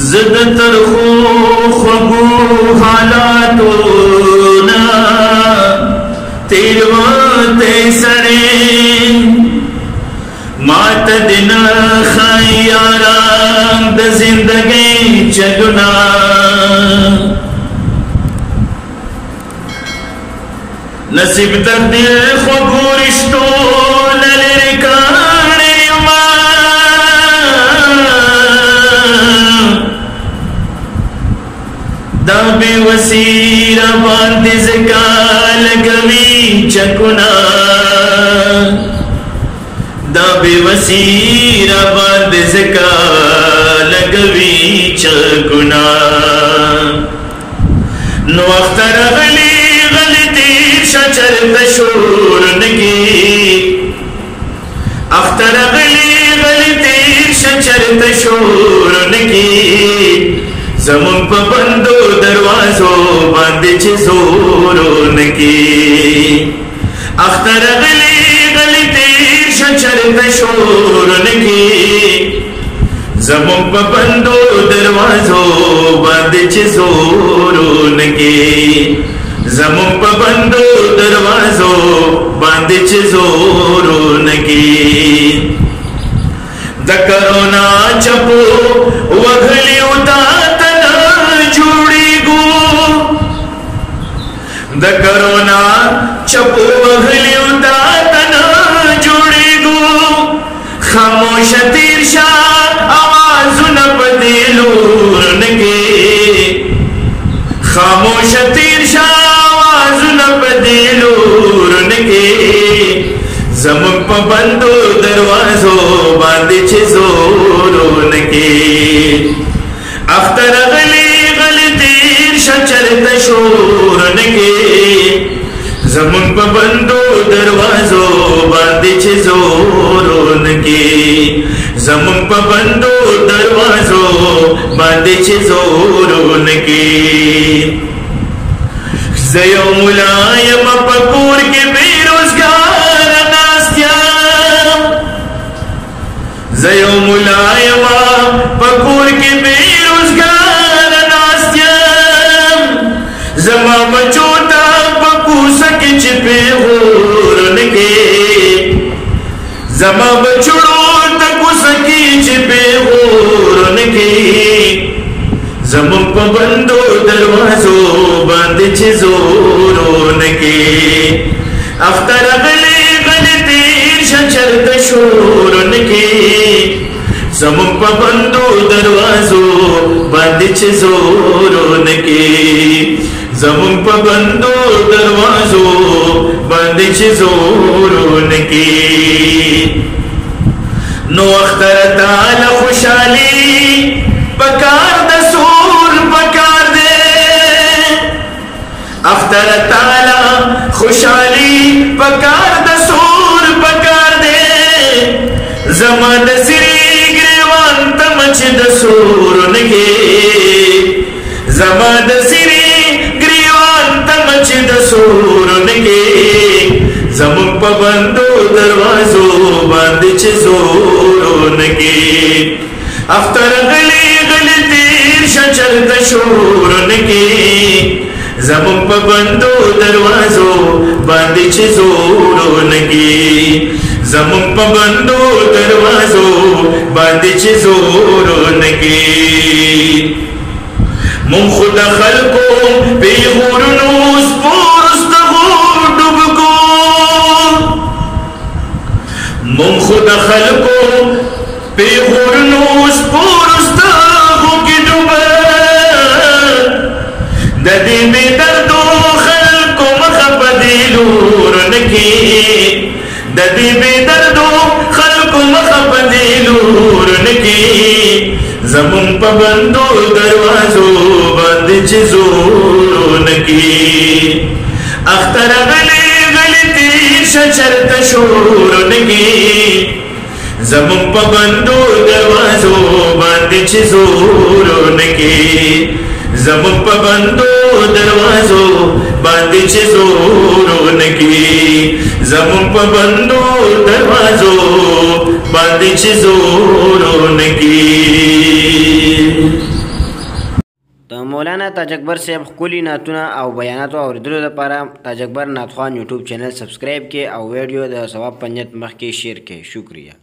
ज़द तरखो ख़बू हालातोना तेरवाते सड़े मात दिन खैयाराम द जिंदगी चगुना नसीब तक दिल ख़बू रिश्तो नलरिकाने दाबे वसीरा बांधे ज़काल गवी चकुना दाबे वसीरा बांधे ज़काल गवी चकुना नो अख्तर गली गलती शचर तशूर नगी अख्तर गली गलती शचर तशूर नगी ज़मुन पे बंदो दरवाज़ो बांधे जोरो नगी अख्तर गली गलती शचर तशूर नगी ज़मुन पे बंदो दरवाज़ो बांधे जोरो नगी ज़मुन पे बंदो दरवाज़ो बांधे जोरो नगी द करोना चपो वघली उतातना जुड़ी गो द करोना चपो वघली उतातना जुड़ी गो खामोश तीरशा आवाज़ न बदलूर नगे खामोश तीरशा आवाज़ न बदलूर नगे ज़मुन पे बंदो दरवाज़ो बांधे जोरो नगे अख्तर गली गलती शचर तशूर नगे ज़मुन पे बंदो दरवाज़ो बांधे जोरो नगे ज़मुन पे बंदो दरवाज़ो बांधे जोरो नगे ज़यो मुलायम पकूर के बेरोजगार नास्तिया ज़यो मुलायम पकूर के बेरोजगार नास्तिया ज़मा बचोता पकू सके चिपे होर नगे ज़मा बचड़ो तकू सके चिपे होर नगे ज़मुन पे बंदो दरवाज़ो बांधे जोरो नगे अख्तर गली गलती शचर तशूर नगे ज़मुन पे बंदो दरवाज़ो बांधे जोरो नगे ज़मुन पे बंदो दरवाज़ो बांधे जोरो नगे नो अख्तर ताला खुशाली पकार दसूर पकार दे अख्तर ताला खुशाली पकार दसूर पकार दे ज़मा दसिरी गिरवान तमच दसूर नगे ज़मा दसिरी गिरवान तमच दसूर नगे ज़मुन पे बंदो दरवाज़ो बांधे जोरो नगे अख्तर गली गलती शचर तशूर नगे ज़मुन पे बंदो दरवाज़ो बांधे जोरो नगे ज़मुन पे बंदो दरवाज़ो बांधे जोरो नगे मुन खुदा खल्को बेगुरनूस पुरस्त डुबको मुन खुदा खल्को बेगुरनूस पुरस्त की डुब ददी में दर्दो खल्को मखबदिलूर नगे ददी में दर्दो खल्को मखबदिलूर नगे ज़मुन पे बंदो दरवाज़ो बांधे जोरो नगे अख्तर गली गलती शचर तशूर नगे ज़मुन पे बंदो दरवाज़ो बांधे जोरो नगे ज़मुन पे बंदो दरवाज़ो बांधे जोरो नगे ज़मुन पे बंदो दरवाज़ो बांधे जोरो नगे। مولانا تاج اکبر صاحب ښکلي نعتونه او بیاناتو اورېدلو لپاره تاج اکبر نعت خوان یوټیوب چینل سبسکرایب کړئ او ویډیو د ثواب په نیت مخکې شیر کړئ. شکریہ.